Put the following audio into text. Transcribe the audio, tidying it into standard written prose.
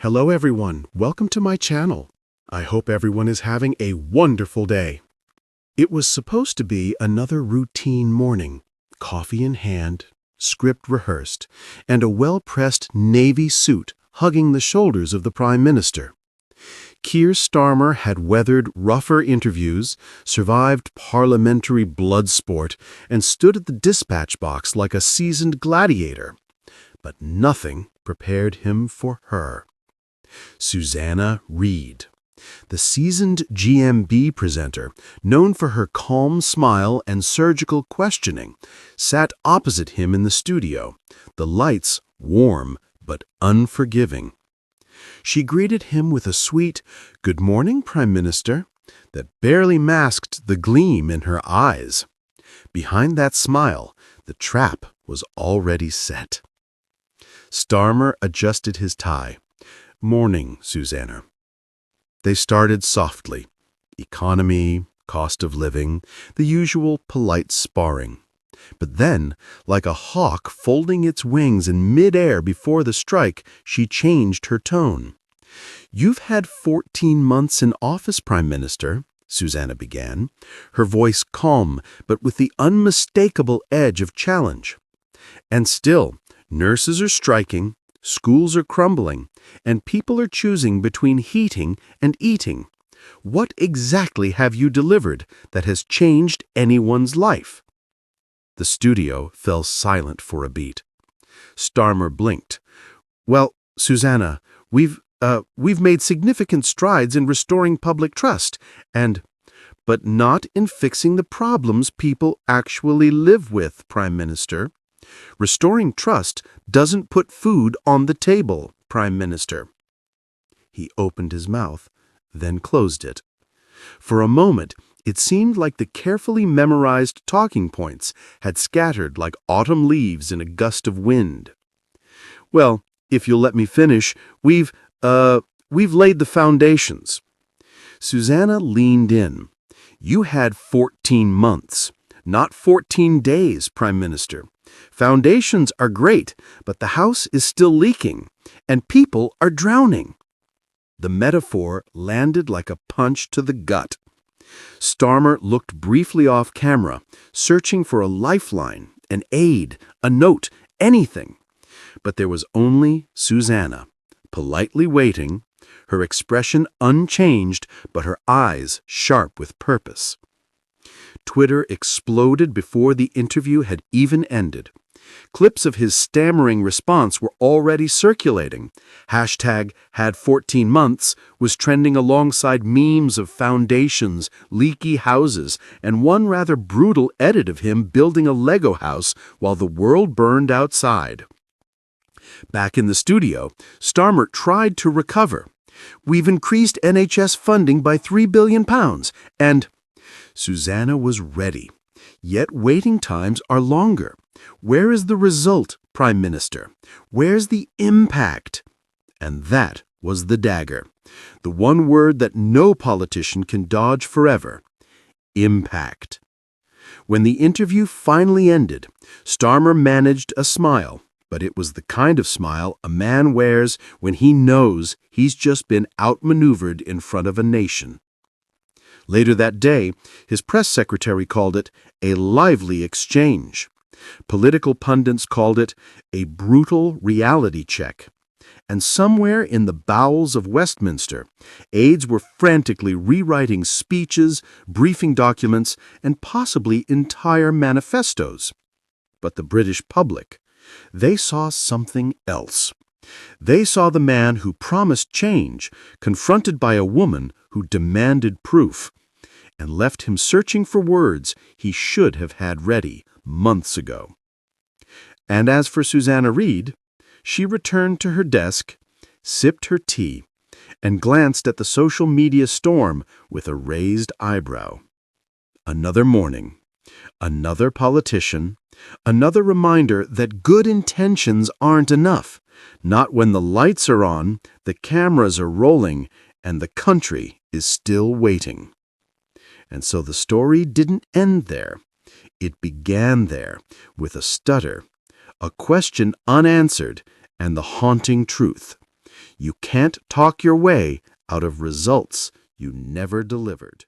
Hello everyone, welcome to my channel. I hope everyone is having a wonderful day. It was supposed to be another routine morning, coffee in hand, script rehearsed, and a well-pressed navy suit hugging the shoulders of the Prime Minister. Keir Starmer had weathered rougher interviews, survived parliamentary blood sport, and stood at the dispatch box like a seasoned gladiator. But nothing prepared him for her. Susanna Reid, the seasoned GMB presenter, known for her calm smile and surgical questioning, sat opposite him in the studio, the lights warm but unforgiving. She greeted him with a sweet, "Good morning, Prime Minister," that barely masked the gleam in her eyes. Behind that smile, the trap was already set. Starmer adjusted his tie. "Morning, Susanna." They started softly. Economy, cost of living, the usual polite sparring. But then, like a hawk folding its wings in mid-air before the strike, she changed her tone. "You've had 14 months in office, Prime Minister," Susanna began, her voice calm but with the unmistakable edge of challenge. "And still, nurses are striking, schools are crumbling, and people are choosing between heating and eating. What exactly have you delivered that has changed anyone's life?" The studio fell silent for a beat. Starmer blinked. "Well, Susanna, we've made significant strides in restoring public trust, but not in fixing the problems people actually live with, Prime Minister. Restoring trust doesn't put food on the table, Prime Minister." He opened his mouth, then closed it. For a moment, it seemed like the carefully memorized talking points had scattered like autumn leaves in a gust of wind. "Well, if you'll let me finish, we've laid the foundations." Susanna leaned in. "You had 14 months, not 14 days, Prime Minister. Foundations are great, but the house is still leaking, and people are drowning." The metaphor landed like a punch to the gut. Starmer looked briefly off camera, searching for a lifeline, an aid, a note, anything. But there was only Susanna, politely waiting, her expression unchanged, but her eyes sharp with purpose. Twitter exploded before the interview had even ended. Clips of his stammering response were already circulating. Hashtag had 14 months was trending alongside memes of foundations, leaky houses, and one rather brutal edit of him building a Lego house while the world burned outside. Back in the studio, Starmer tried to recover. "We've increased NHS funding by £3 billion, and—" Susanna was ready. "Yet waiting times are longer. Where is the result, Prime Minister? Where's the impact?" And that was the dagger. The one word that no politician can dodge forever. Impact. When the interview finally ended, Starmer managed a smile, but it was the kind of smile a man wears when he knows he's just been outmaneuvered in front of a nation. Later that day, his press secretary called it a lively exchange. Political pundits called it a brutal reality check. And somewhere in the bowels of Westminster, aides were frantically rewriting speeches, briefing documents, and possibly entire manifestos. But the British public, they saw something else. They saw the man who promised change confronted by a woman who demanded proof, and left him searching for words he should have had ready months ago. And as for Susanna Reid, she returned to her desk, sipped her tea, and glanced at the social media storm with a raised eyebrow. Another morning, another politician, another reminder that good intentions aren't enough, not when the lights are on, the cameras are rolling, and the country is still waiting. And so the story didn't end there. It began there, with a stutter, a question unanswered, and the haunting truth. You can't talk your way out of results you never delivered.